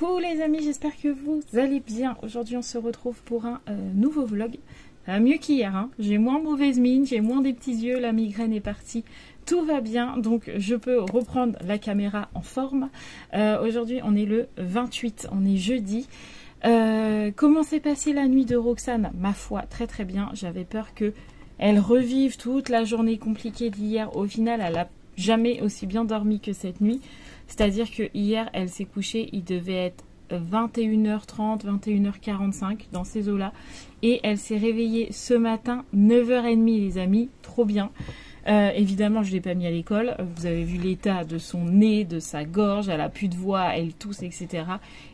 Coucou les amis, j'espère que vous allez bien. Aujourd'hui on se retrouve pour un nouveau vlog. Mieux qu'hier, hein. J'ai moins mauvaise mine, j'ai moins des petits yeux, la migraine est partie. Tout va bien, donc je peux reprendre la caméra en forme. Aujourd'hui on est le 28, on est jeudi. Comment s'est passée la nuit de Roxane? Ma foi, très très bien. J'avais peur que elle revive toute la journée compliquée d'hier. Au final, elle a jamais aussi bien dormi que cette nuit. C'est-à-dire que hier, elle s'est couchée, il devait être 21h30, 21h45 dans ces eaux-là. Et elle s'est réveillée ce matin, 9h30 les amis, trop bien. Évidemment, je ne l'ai pas mis à l'école. Vous avez vu l'état de son nez, de sa gorge, elle a plus de voix, elle tousse, etc.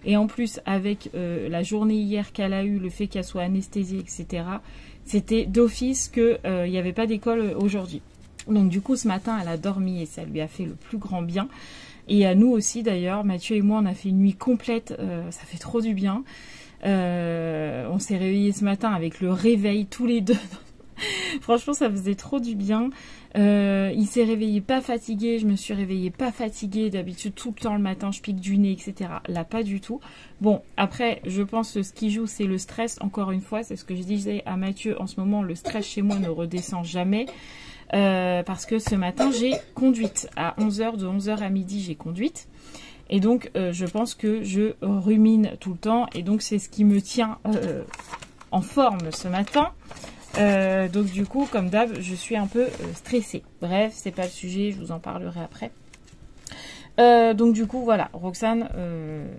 Et en plus, avec la journée hier qu'elle a eue, le fait qu'elle soit anesthésiée, etc., c'était d'office qu'il n'y avait pas d'école aujourd'hui. Donc du coup, ce matin, elle a dormi et ça lui a fait le plus grand bien. Et à nous aussi d'ailleurs, Mathieu et moi, on a fait une nuit complète, ça fait trop du bien. On s'est réveillés ce matin avec le réveil tous les deux. Franchement, ça faisait trop du bien. Il s'est réveillé pas fatigué, je me suis réveillée pas fatiguée. D'habitude, tout le temps le matin, je pique du nez, etc. Là, pas du tout. Bon, après, je pense que ce qui joue, c'est le stress. Encore une fois, c'est ce que je disais à Mathieu. En ce moment, le stress chez moi ne redescend jamais. Parce que ce matin, j'ai conduite. À 11h, de 11h à midi, j'ai conduite. Et donc, je pense que je rumine tout le temps. Et donc, c'est ce qui me tient en forme ce matin. Donc du coup, comme d'hab, je suis un peu stressée. Bref, c'est pas le sujet, je vous en parlerai après. Donc du coup, voilà, Roxane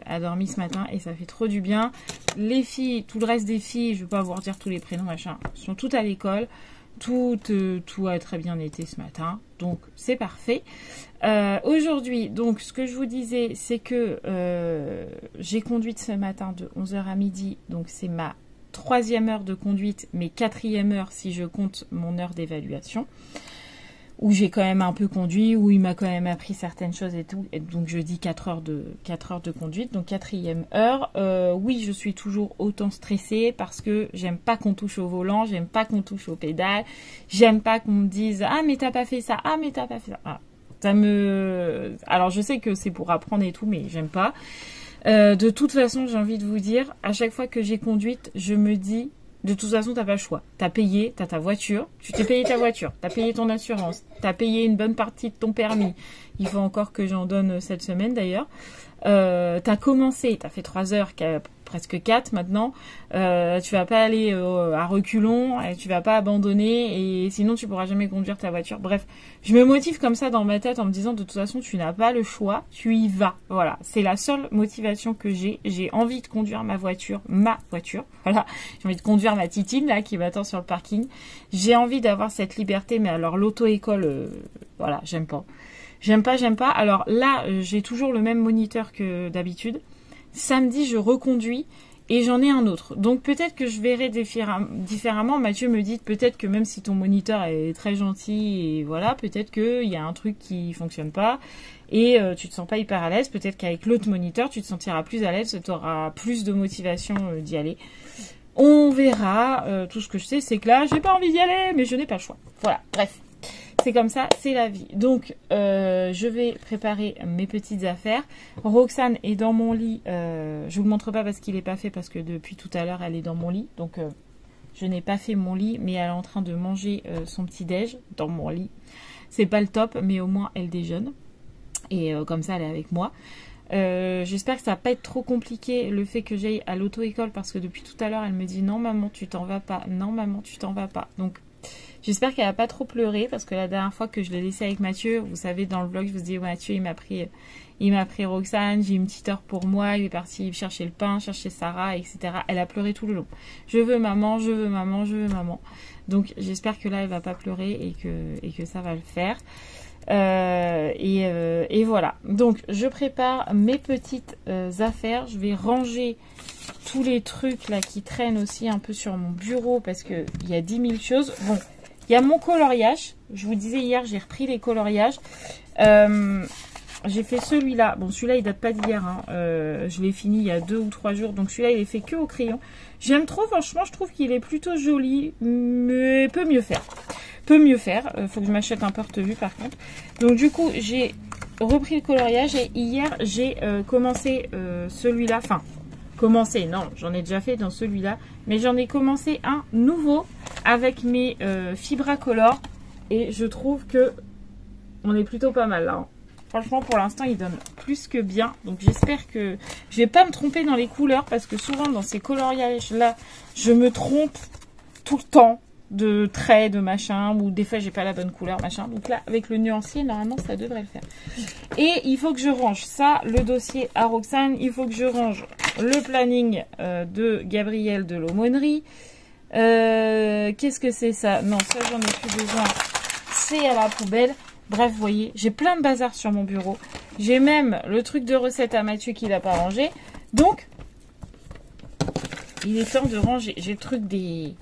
a dormi ce matin et ça fait trop du bien. Les filles, tout le reste des filles, je vais pas vous redire tous les prénoms, machin, sont toutes à l'école. Tout a très bien été ce matin, donc c'est parfait. Aujourd'hui, donc ce que je vous disais, c'est que j'ai conduite ce matin de 11h à midi, donc c'est ma 3e heure de conduite, mais 4e heure si je compte mon heure d'évaluation, où j'ai quand même un peu conduit, où il m'a quand même appris certaines choses et tout, et donc je dis 4 heures de conduite, donc 4e heure. Oui, je suis toujours autant stressée parce que j'aime pas qu'on touche au volant, j'aime pas qu'on touche aux pédales, j'aime pas qu'on me dise « Ah mais t'as pas fait ça, ah mais t'as pas fait ça ah. ». Alors je sais que c'est pour apprendre et tout, mais j'aime pas. De toute façon, j'ai envie de vous dire, à chaque fois que j'ai conduite, je me dis, de toute façon, t'as pas le choix. T'as payé, t'as ta voiture, tu t'es payé ta voiture, t'as payé ton assurance, t'as payé une bonne partie de ton permis. Il faut encore que j'en donne cette semaine d'ailleurs. T'as commencé, t'as fait 3 heures, presque 4 maintenant. Tu vas pas aller à reculons, tu vas pas abandonner et sinon tu pourras jamais conduire ta voiture. Bref, je me motive comme ça dans ma tête en me disant de toute façon tu n'as pas le choix, tu y vas. Voilà, c'est la seule motivation que j'ai. J'ai envie de conduire ma voiture. Voilà, j'ai envie de conduire ma titine là qui m'attend sur le parking. J'ai envie d'avoir cette liberté, mais alors l'auto-école, voilà, j'aime pas. J'aime pas. Alors là, j'ai toujours le même moniteur que d'habitude. Samedi, je reconduis et j'en ai un autre. Donc peut-être que je verrai différemment. Mathieu me dit peut-être que même si ton moniteur est très gentil et voilà, peut-être qu'il y a un truc qui fonctionne pas et tu te sens pas hyper à l'aise. Peut-être qu'avec l'autre moniteur, tu te sentiras plus à l'aise, tu auras plus de motivation d'y aller. On verra. Tout ce que je sais, c'est que là, j'ai pas envie d'y aller, mais je n'ai pas le choix. Voilà, bref. C'est comme ça, c'est la vie. Donc, je vais préparer mes petites affaires. Roxane est dans mon lit. Je vous le montre pas parce qu'il n'est pas fait, parce que depuis tout à l'heure, elle est dans mon lit. Donc, je n'ai pas fait mon lit, mais elle est en train de manger son petit-déj dans mon lit. C'est pas le top, mais au moins, elle déjeune. Et comme ça, elle est avec moi. J'espère que ça va pas être trop compliqué le fait que j'aille à l'auto-école, parce que depuis tout à l'heure, elle me dit « Non, maman, tu t'en vas pas. Non, maman, tu t'en vas pas. » Donc, j'espère qu'elle va pas trop pleurer parce que la dernière fois que je l'ai laissée avec Mathieu, vous savez, dans le vlog, je vous dis Mathieu, il m'a pris Roxane, j'ai une petite heure pour moi, il est parti chercher le pain, chercher Sarah, etc. Elle a pleuré tout le long. Je veux maman, je veux maman, je veux maman. Donc j'espère que là, elle va pas pleurer et que ça va le faire. Et voilà. Donc je prépare mes petites affaires. Je vais ranger tous les trucs là qui traînent aussi un peu sur mon bureau parce que il y a 10 000 choses. Bon. Il y a mon coloriage. Je vous disais hier, j'ai repris les coloriages. J'ai fait celui-là. Bon, celui-là, il date pas d'hier. Hein. Je l'ai fini il y a 2 ou 3 jours. Donc celui-là, il est fait que au crayon. J'aime trop, franchement, je trouve qu'il est plutôt joli. Mais peut mieux faire. Faut que je m'achète un porte-vue par contre. Donc du coup, j'ai repris le coloriage et hier j'ai commencé celui-là, enfin commencé, non, j'en ai déjà fait dans celui-là, mais j'en ai commencé un nouveau avec mes Fibracolor et je trouve que on est plutôt pas mal là. Hein. Franchement, pour l'instant, il donne plus que bien. Donc, j'espère que je vais pas me tromper dans les couleurs parce que souvent, dans ces coloriages-là, je me trompe tout le temps de traits, de machin, ou des fois, j'ai pas la bonne couleur, machin. Donc là, avec le nuancier, normalement, ça devrait le faire. Et il faut que je range ça, le dossier à Roxane. Il faut que je range le planning de Gabriel de l'Aumônerie. Qu'est-ce que c'est ça? Non, ça, j'en ai plus besoin. C'est à la poubelle. Bref, vous voyez, j'ai plein de bazar sur mon bureau. J'ai même le truc de recette à Mathieu qu'il n'a pas rangé. Donc, il est temps de ranger. J'ai le truc des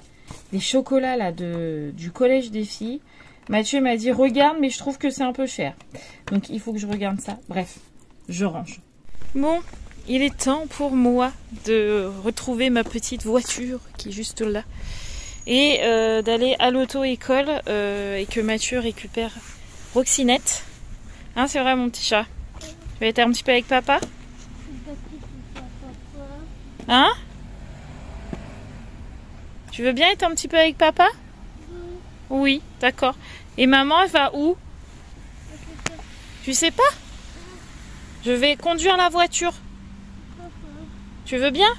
chocolats là du collège des filles. Mathieu m'a dit, regarde, mais je trouve que c'est un peu cher. Donc, il faut que je regarde ça. Bref, je range. Bon, il est temps pour moi de retrouver ma petite voiture qui est juste là. Et d'aller à l'auto-école et que Mathieu récupère Roxinette. Hein, c'est vrai mon petit chat. Tu vas être un petit peu avec papa? Hein? Tu veux bien être un petit peu avec papa? Oui, d'accord. Et maman, elle va où? Tu sais pas? Je vais conduire la voiture. Tu veux bien?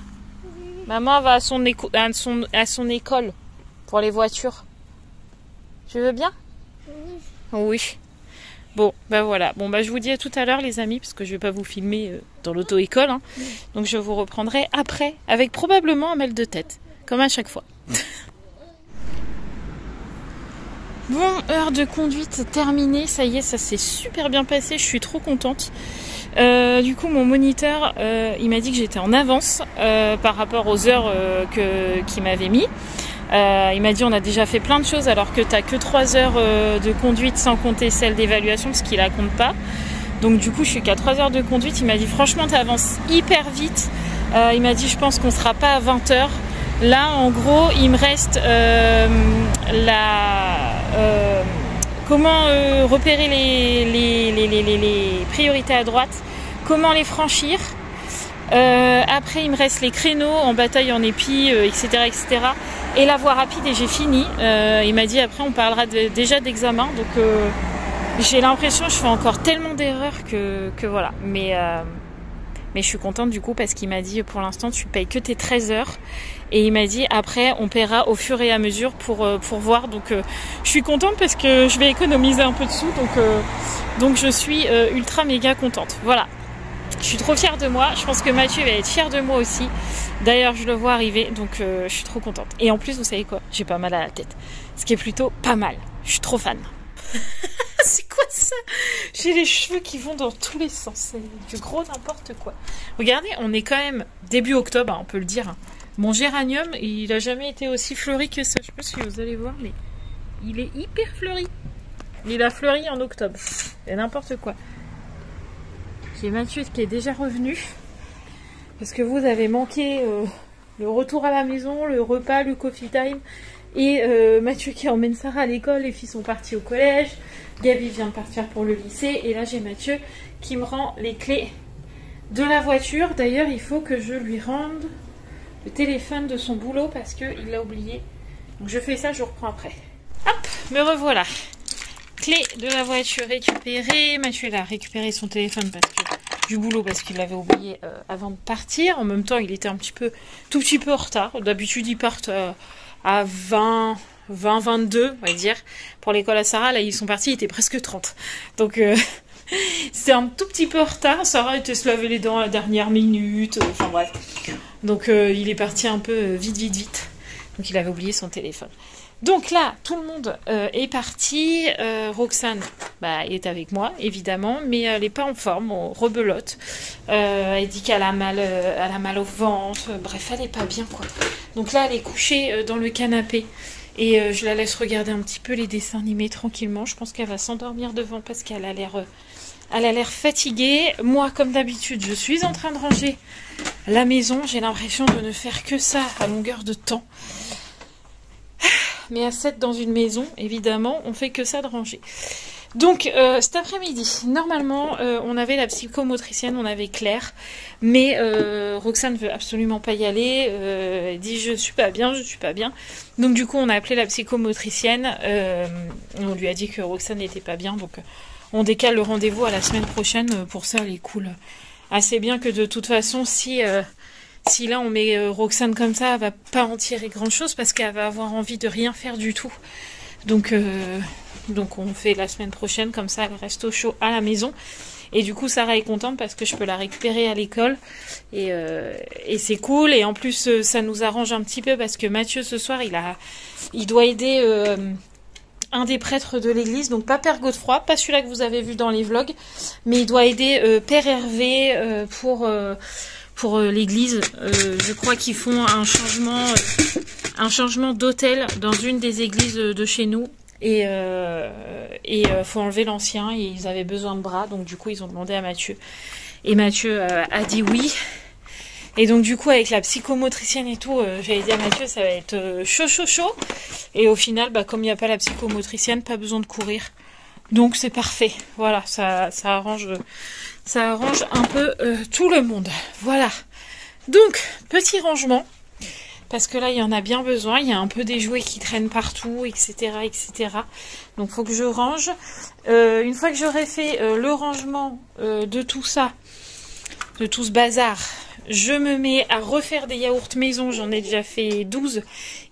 Maman va à son école pour les voitures. Tu veux bien? Oui. Bon, bah voilà. Bon, bah je vous dis à tout à l'heure les amis, parce que je vais pas vous filmer dans l'auto-école. Hein. Donc je vous reprendrai après, avec probablement un mal de tête, comme à chaque fois. Bon, heure de conduite terminée. Ça y est, ça s'est super bien passé. Je suis trop contente. Du coup, mon moniteur, il m'a dit que j'étais en avance par rapport aux heures qu'il m'avait mis. Il m'a dit on a déjà fait plein de choses alors que t'as que 3 heures de conduite sans compter celle d'évaluation parce qu'il la compte pas. Donc du coup je suis qu'à 3 heures de conduite. Il m'a dit franchement t'avances hyper vite. Il m'a dit je pense qu'on sera pas à 20 heures. Là en gros il me reste comment repérer les priorités à droite, comment les franchir. Après il me reste les créneaux en bataille, en épi, etc., etc. Et la voie rapide et j'ai fini. Il m'a dit après on parlera déjà d'examen. Donc j'ai l'impression que je fais encore tellement d'erreurs que voilà. Mais je suis contente du coup parce qu'il m'a dit pour l'instant tu payes que tes 13 heures. Et il m'a dit après on paiera au fur et à mesure pour voir. Donc je suis contente parce que je vais économiser un peu de sous. Donc je suis ultra méga contente. Voilà. Je suis trop fière de moi. Je pense que Mathieu va être fier de moi aussi. D'ailleurs, je le vois arriver, donc je suis trop contente. Et en plus, vous savez quoi? J'ai pas mal à la tête. Ce qui est plutôt pas mal. Je suis trop fan. C'est quoi ça? J'ai les cheveux qui vont dans tous les sens. C'est du gros n'importe quoi. Regardez, on est quand même début octobre, hein, on peut le dire. Mon géranium, il a jamais été aussi fleuri que ça. Je sais pas si vous allez voir, mais il est hyper fleuri. Il a fleuri en octobre. C'est n'importe quoi. J'ai Mathieu qui est déjà revenu parce que vous avez manqué le retour à la maison, le repas, le coffee time et Mathieu qui emmène Sarah à l'école, les filles sont parties au collège, Gabi vient de partir pour le lycée et là j'ai Mathieu qui me rend les clés de la voiture. D'ailleurs il faut que je lui rende le téléphone de son boulot parce qu'il l'a oublié. Donc je fais ça, je reprends après. Hop, me revoilà. Clé de la voiture récupérée. Mathieu a récupéré son téléphone du boulot parce qu'il l'avait oublié avant de partir. En même temps, il était tout petit peu en retard. D'habitude, ils partent à 22, on va dire. Pour l'école à Sarah, là, ils sont partis, il était presque 30. Donc, c'est un tout petit peu en retard. Sarah était se laver les dents à la dernière minute. Enfin, bref. Donc, il est parti un peu vite. Donc, il avait oublié son téléphone. Donc là, tout le monde est parti. Roxane est avec moi, évidemment, mais elle n'est pas en forme, on rebelote. Elle dit qu'elle a mal au ventre. Bref, elle n'est pas bien, quoi. Donc là, elle est couchée dans le canapé. Et je la laisse regarder un petit peu les dessins animés tranquillement. Je pense qu'elle va s'endormir devant parce qu'elle a l'air fatiguée. Moi, comme d'habitude, je suis en train de ranger la maison. J'ai l'impression de ne faire que ça à longueur de temps. Mais à 7 dans une maison, évidemment, on fait que ça de ranger. Donc cet après-midi, normalement, on avait la psychomotricienne, on avait Claire, mais Roxane veut absolument pas y aller. Elle dit je suis pas bien. Donc du coup, on a appelé la psychomotricienne. On lui a dit que Roxane n'était pas bien, donc on décale le rendez-vous à la semaine prochaine. Pour ça, elle est cool. Assez bien que de toute façon, si là on met Roxane comme ça, elle va pas en tirer grand-chose parce qu'elle va avoir envie de rien faire du tout. Donc on fait la semaine prochaine, comme ça elle reste au chaud à la maison. Et du coup Sarah est contente parce que je peux la récupérer à l'école. Et c'est cool. Et en plus ça nous arrange un petit peu parce que Mathieu ce soir il doit aider un des prêtres de l'église. Donc pas Père Godefroy, pas celui-là que vous avez vu dans les vlogs. Mais il doit aider Père Hervé pour l'église. Je crois qu'ils font un changement d'hôtel dans une des églises de chez nous. Et faut enlever l'ancien et ils avaient besoin de bras, donc du coup ils ont demandé à Mathieu. Et Mathieu a dit oui. Et donc du coup avec la psychomotricienne et tout, j'avais dit à Mathieu ça va être chaud. Et au final, comme il n'y a pas la psychomotricienne, pas besoin de courir. Donc c'est parfait. Voilà, ça arrange un peu tout le monde. Voilà. Donc, petit rangement. Parce que là, il y en a bien besoin. Il y a un peu des jouets qui traînent partout, etc. Donc, il faut que je range. Une fois que j'aurai fait le rangement de tout ça, de tout ce bazar, je me mets à refaire des yaourts maison. J'en ai déjà fait 12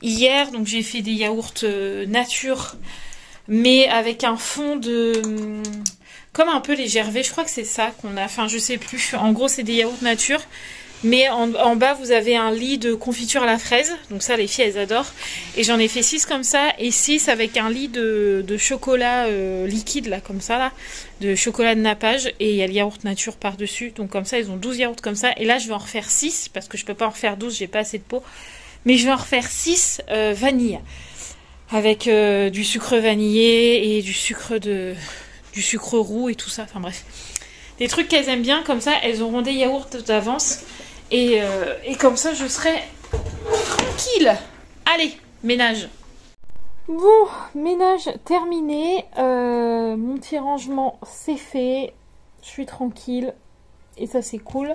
hier. Donc, j'ai fait des yaourts nature, mais avec un fond de... comme un peu les gervais. Je crois que c'est ça qu'on a. Enfin, je sais plus. En gros, c'est des yaourts nature. Mais en bas, vous avez un lit de confiture à la fraise. Donc ça, les filles, elles adorent. Et j'en ai fait 6 comme ça. Et 6 avec un lit de chocolat liquide, là, comme ça, là. De chocolat de nappage. Et il y a le yaourt nature par-dessus. Donc comme ça, ils ont 12 yaourts comme ça. Et là, je vais en refaire 6. Parce que je peux pas en refaire 12, j'ai pas assez de peau. Mais je vais en refaire 6 vanille. Avec du sucre vanillé et du sucre roux et tout ça. Enfin bref. Des trucs qu'elles aiment bien. Comme ça, elles auront des yaourts d'avance. Et comme ça, je serai tranquille. Allez, ménage. Bon, ménage terminé. Mon petit rangement, c'est fait. Je suis tranquille. Et ça, c'est cool.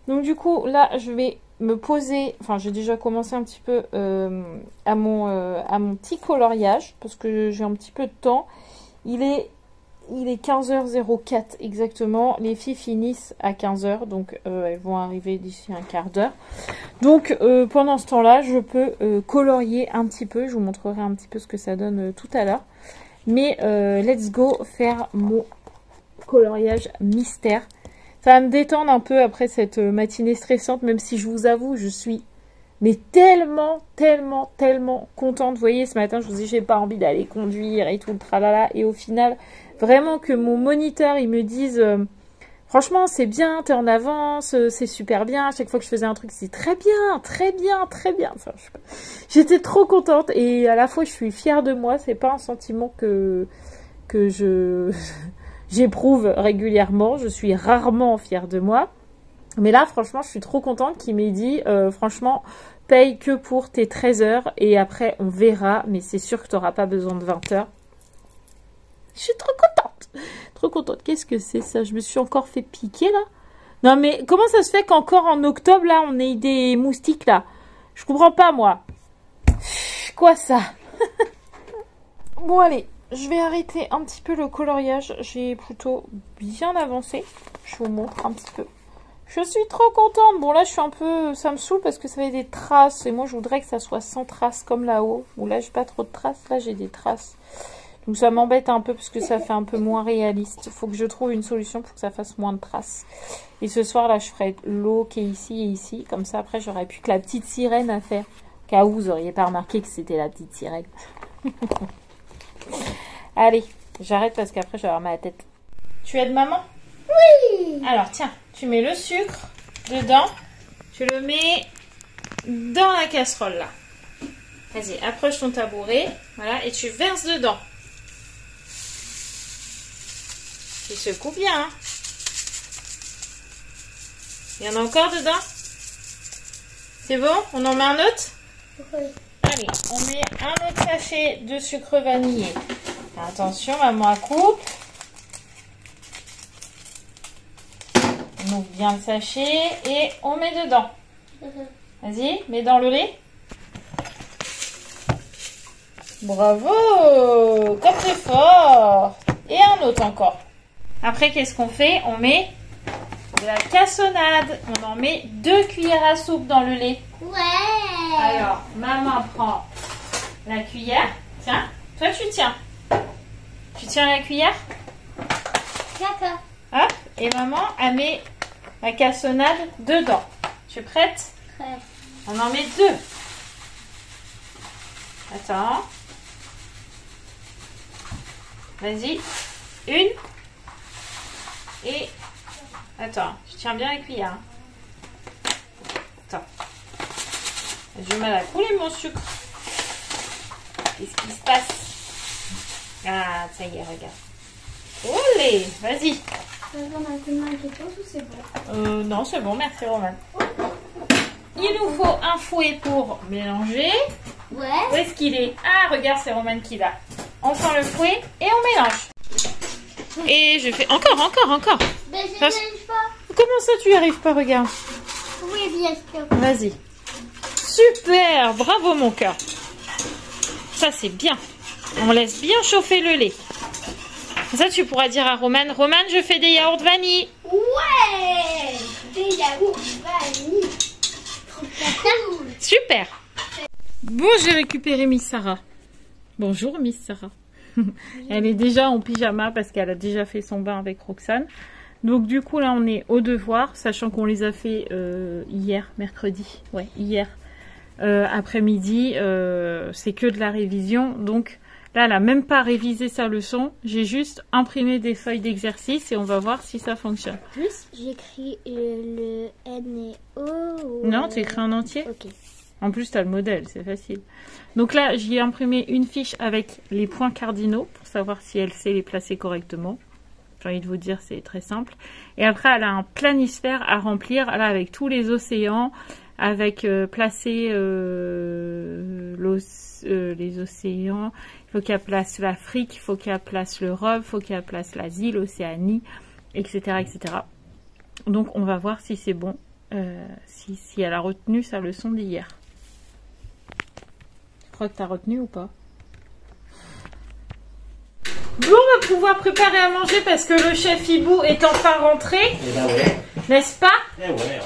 Donc, du coup, là, je vais me poser. Enfin, j'ai déjà commencé un petit peu à mon petit coloriage. Parce que j'ai un petit peu de temps. Il est 15h04 exactement. Les filles finissent à 15h. Donc, elles vont arriver d'ici un quart d'heure. Donc, pendant ce temps-là, je peux colorier un petit peu. Je vous montrerai un petit peu ce que ça donne tout à l'heure. Mais, let's go faire mon coloriage mystère. Ça va me détendre un peu après cette matinée stressante. Même si je vous avoue, je suis tellement contente. Vous voyez, ce matin, je vous dis, j'ai pas envie d'aller conduire et tout le tralala. Et au final... vraiment que mon moniteur, il me dise franchement, c'est bien, t'es en avance, c'est super bien. À chaque fois que je faisais un truc, c'est très bien. Enfin, j'étais trop contente et à la fois, je suis fière de moi. C'est pas un sentiment que j'éprouve régulièrement. Je suis rarement fière de moi. Mais là, franchement, je suis trop contente qu'il m'ait dit franchement, paye que pour tes 13 heures et après, on verra. Mais c'est sûr que tu n'auras pas besoin de 20 heures. Je suis trop contente. Trop contente. Qu'est-ce que c'est ça? Je me suis encore fait piquer là. Non mais comment ça se fait qu'encore en octobre là on ait des moustiques là? Je comprends pas moi. Quoi ça? Bon allez, je vais arrêter un petit peu le coloriage. J'ai plutôt bien avancé. Je vous montre un petit peu. Je suis trop contente. Bon là je suis un peu... ça me saoule parce que ça fait des traces. Et moi je voudrais que ça soit sans traces comme là-haut. Où là j'ai pas trop de traces. Là j'ai des traces. Donc ça m'embête un peu parce que ça fait un peu moins réaliste. Il faut que je trouve une solution pour que ça fasse moins de traces. Et ce soir là je ferai l'eau qui est ici et ici. Comme ça après j'aurai plus que la petite sirène à faire. Au cas où vous n'auriez pas remarqué que c'était la petite sirène. Allez, j'arrête parce qu'après je vais avoir mal à la tête. Tu aides maman? Oui. Alors tiens, tu mets le sucre dedans. Tu le mets dans la casserole là. Vas-y, approche ton tabouret. Voilà, et tu verses dedans. Tu secoues bien. Hein. Il y en a encore dedans? C'est bon? On en met un autre? Oui. Allez, on met un autre sachet de sucre vanillé. attention, maman coupe. On ouvre bien le sachet et on met dedans. Vas-y, mets dans le lait. Bravo! Comme c'est fort! Et un autre encore. Après, qu'est-ce qu'on fait? On met de la cassonade. On en met 2 cuillères à soupe dans le lait. Ouais. Alors, maman prend la cuillère. Tiens, toi tu tiens. Tu tiens la cuillère? D'accord. Hop, et maman, elle met la cassonade dedans. Tu es prête? Ouais. On en met 2. Attends. Vas-y. 1. Et... Attends, je tiens bien la cuillère. Attends. J'ai du mal à couler mon sucre. Qu'est-ce qui se passe? Ah, ça y est, regarde. Olé, vas-y. On a un coup de main qui pose ou c'est bon? Non, c'est bon, merci Roman. Il nous faut un fouet pour mélanger. Ouais. Où est-ce qu'il est? Ah, regarde, c'est Roman qui l'a. On prend le fouet et on mélange. Et je fais encore. Mais je n'y arrive pas. Comment ça, tu y arrives pas? Regarde. Oui, bien sûr. Vas-y. Super, bravo mon cœur. Ça, c'est bien. On laisse bien chauffer le lait. Ça, tu pourras dire à Roman, Roman, je fais des yaourts vanille. Ouais. Des yaourts vanille. Cool. Super. Bon, j'ai récupéré Miss Sarah. Bonjour Miss Sarah. Elle est déjà en pyjama parce qu'elle a déjà fait son bain avec Roxane. Donc du coup là on est au devoir, sachant qu'on les a fait hier, mercredi. Ouais, hier après-midi. C'est que de la révision. Donc là elle a même pas révisé sa leçon. J'ai juste imprimé des feuilles d'exercice et on va voir si ça fonctionne. Plus j'écris le N et O. Non, tu écris en entier. Ok. En plus, tu as le modèle, c'est facile. Donc là, j'y ai imprimé une fiche avec les points cardinaux pour savoir si elle sait les placer correctement. J'ai envie de vous dire, c'est très simple. Et après, elle a un planisphère à remplir, là, avec tous les océans, avec placer les océans. Il faut qu'elle place l'Afrique, il faut qu'elle place l'Europe, il faut qu'elle place l'Asie, l'Océanie, etc., etc. Donc, on va voir si c'est bon, si elle a retenu sa leçon d'hier. Tu crois que tu as retenu ou pas? Bon, on va pouvoir préparer à manger parce que le chef Hibou est enfin rentré. Eh ben ouais. N'est-ce pas? Eh ouais.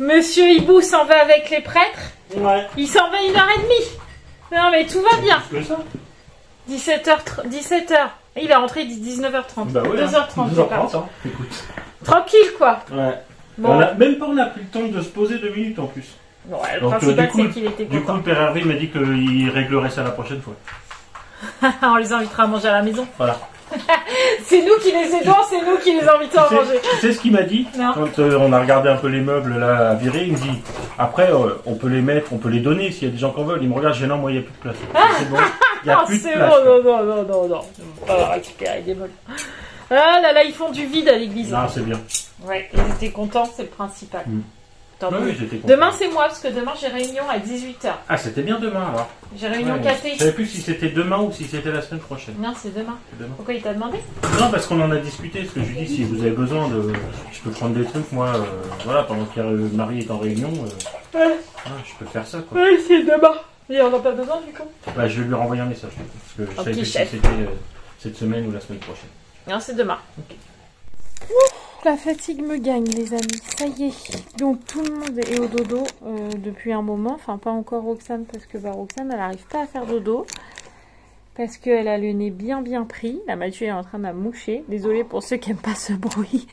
Monsieur Hibou s'en va avec les prêtres. Ouais. Il s'en va 1h30. Non mais tout va bien. Plus que ça. 17h. Il est rentré 19h30. Bah ouais. 2h30. 2h30, hein. Écoute. Tranquille quoi. Ouais. Bon. On a pris le temps de se poser 2 minutes en plus. Bon, le Donc, principal c'est qu'il était Du coup, content. le père Hervé m'a dit qu'il réglerait ça la prochaine fois. On les invitera à manger à la maison. Voilà. C'est nous qui les aidons, c'est nous qui les invitons à manger. Tu sais ce qu'il m'a dit Non. quand on a regardé un peu les meubles là à virer? Il me dit après, on peut les mettre, on peut les donner s'il y a des gens qui en veulent. Il me regarde, je dis non, moi il n'y a plus de place. C'est bon. Il n'y a Ah, plus de c'est place. bon, non. On va récupérer des meubles. Ah là là, ils font du vide à l'église. Non, c'est bien. Ouais, ils étaient contents, c'est le principal. Tant Ouais, mieux. oui, j'étais content. Demain c'est moi, parce que demain j'ai réunion à 18h. Ah, c'était bien demain alors. J'ai réunion Ouais, café. je savais plus si c'était demain ou si c'était la semaine prochaine. Non, c'est demain. C'est demain. Pourquoi il t'a demandé? Non, parce qu'on en a discuté, parce que je lui dis si vous avez besoin de... Je peux prendre des trucs, moi, voilà, pendant que Marie est en réunion, Ouais. voilà, je peux faire ça, quoi. Oui, c'est demain. Et on n'a pas besoin du coup? Bah, je vais lui renvoyer un message, parce que je savais petit plus si chef. c'était cette semaine ou la semaine prochaine. Non, c'est demain. Ok. La fatigue me gagne, les amis. Ça y est. Donc, tout le monde est au dodo depuis un moment. Enfin, pas encore Roxane, parce que Roxane, elle n'arrive pas à faire dodo. Parce qu'elle a le nez bien pris. La Mathieu est en train de la moucher. Désolée pour ceux qui n'aiment pas ce bruit.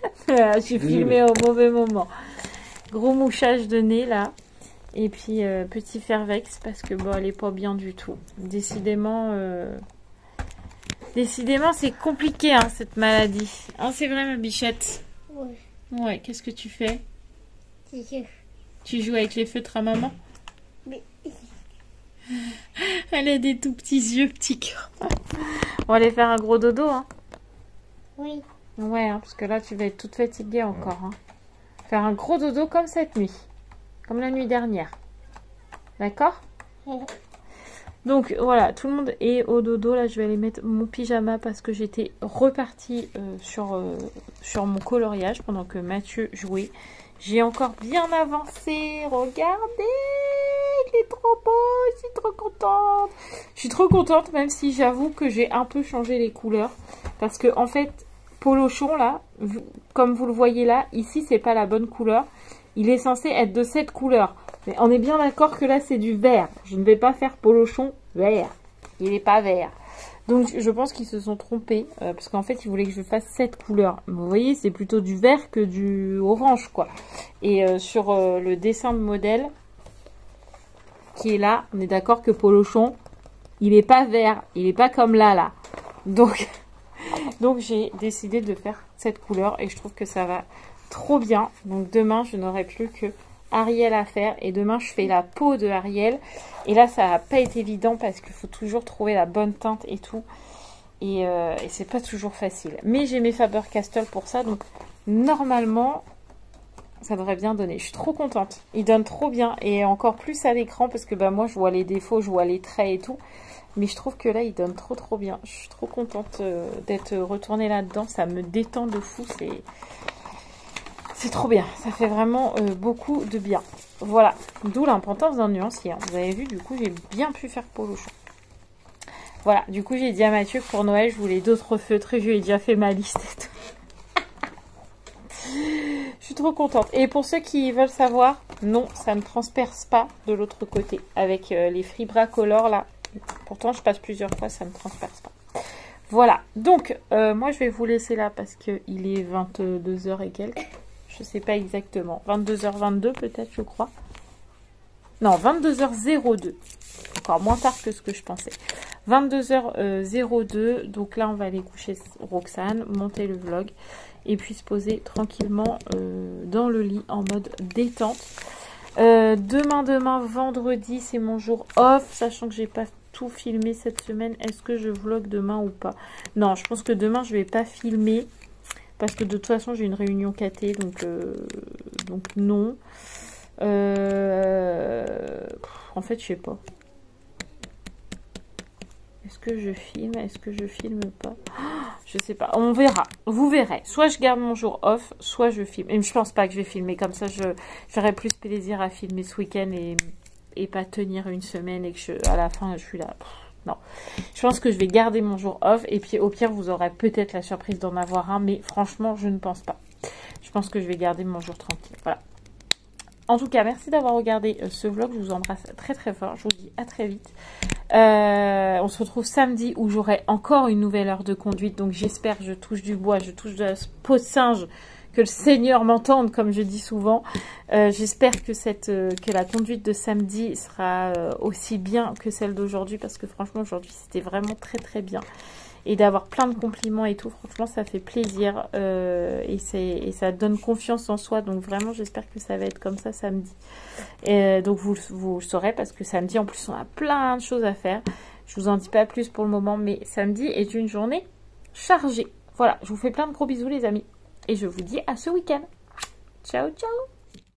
J'ai filmé au mauvais moment. Gros mouchage de nez, là. Et puis, petit fervex, parce que bon, elle n'est pas bien du tout. Décidément, c'est compliqué, hein, cette maladie. Hein, c'est vrai, ma bichette? Ouais. Ouais, qu'est-ce que tu fais? C'est sûr. Tu joues avec les feutres à maman? Mais... Elle a des tout petits yeux, petits cœurs. On va aller faire un gros dodo, hein? Oui. Ouais, hein, parce que là, tu vas être toute fatiguée encore. Hein. Faire un gros dodo comme cette nuit. Comme la nuit dernière. D'accord? Donc voilà, tout le monde est au dodo. Là, je vais aller mettre mon pyjama parce que j'étais repartie sur mon coloriage pendant que Mathieu jouait. J'ai encore bien avancé. Regardez, il est trop beau. Je suis trop contente. Je suis trop contente, même si j'avoue que j'ai un peu changé les couleurs. Parce que en fait, Polochon, là, comme vous le voyez là, ici, c'est pas la bonne couleur. Il est censé être de cette couleur. Mais on est bien d'accord que là, c'est du vert. Je ne vais pas faire Polochon vert. Il n'est pas vert. Donc, je pense qu'ils se sont trompés. Parce qu'en fait, ils voulaient que je fasse cette couleur. Vous voyez, c'est plutôt du vert que du orange, quoi. Et sur le dessin de modèle qui est là, on est d'accord que Polochon, il n'est pas vert. Il n'est pas comme là. Donc j'ai décidé de faire cette couleur. Et je trouve que ça va trop bien. Donc, demain, je n'aurai plus que Ariel à faire, et demain je fais la peau de Ariel, et là ça n'a pas été évident parce qu'il faut toujours trouver la bonne teinte et tout, et c'est pas toujours facile, mais j'ai mes Faber-Castell pour ça, donc normalement ça devrait bien donner. Je suis trop contente, il donne trop bien, et encore plus à l'écran parce que bah, moi je vois les défauts, je vois les traits et tout, mais je trouve que là il donne trop bien. Je suis trop contente d'être retournée là-dedans, ça me détend de fou, c'est trop bien, ça fait vraiment beaucoup de bien. Voilà, d'où l'importance d'un nuancier. Hein. Vous avez vu, du coup, j'ai bien pu faire Polochon. Voilà, du coup, j'ai dit à Mathieu que pour Noël, je voulais d'autres feutres et je lui ai déjà fait ma liste et tout. Je suis trop contente. Et pour ceux qui veulent savoir, non, ça ne transperce pas de l'autre côté. Avec les Fribracolor, là. Pourtant, je passe plusieurs fois, ça ne transperce pas. Voilà, donc, moi, je vais vous laisser là parce qu'il est 22 h et quelques. Je sais pas exactement. 22h22 peut-être, je crois. Non, 22h02. Encore moins tard que ce que je pensais. 22h02. Donc là, on va aller coucher Roxane, monter le vlog. Et puis se poser tranquillement dans le lit en mode détente. Demain, vendredi, c'est mon jour off. Sachant que j'ai pas tout filmé cette semaine. Est-ce que je vlog demain ou pas? Non, je pense que demain, je vais pas filmer. Parce que de toute façon, j'ai une réunion KT, donc non. En fait, je sais pas. Est-ce que je filme? Est-ce que je filme pas? Je sais pas. On verra. Vous verrez. Soit je garde mon jour off, soit je filme. Et je pense pas que je vais filmer. Comme ça, j'aurai plus plaisir à filmer ce week-end et pas tenir une semaine et que à la fin, je suis là... Non, je pense que je vais garder mon jour off et puis au pire, vous aurez peut-être la surprise d'en avoir un, mais franchement, je ne pense pas. Je pense que je vais garder mon jour tranquille. Voilà. En tout cas, merci d'avoir regardé ce vlog. Je vous embrasse très très fort. Je vous dis à très vite. On se retrouve samedi où j'aurai encore une nouvelle heure de conduite. Donc j'espère, je touche du bois, je touche de la peau de singe, que le Seigneur m'entende, comme je dis souvent. J'espère que la conduite de samedi sera aussi bien que celle d'aujourd'hui, parce que franchement, aujourd'hui, c'était vraiment très très bien. Et d'avoir plein de compliments et tout, franchement, ça fait plaisir. Et ça donne confiance en soi. Donc vraiment, j'espère que ça va être comme ça samedi. Donc vous le saurez, parce que samedi, en plus, on a plein de choses à faire. Je vous en dis pas plus pour le moment, mais samedi est une journée chargée. Voilà, je vous fais plein de gros bisous, les amis. Et je vous dis à ce week-end. Ciao, ciao!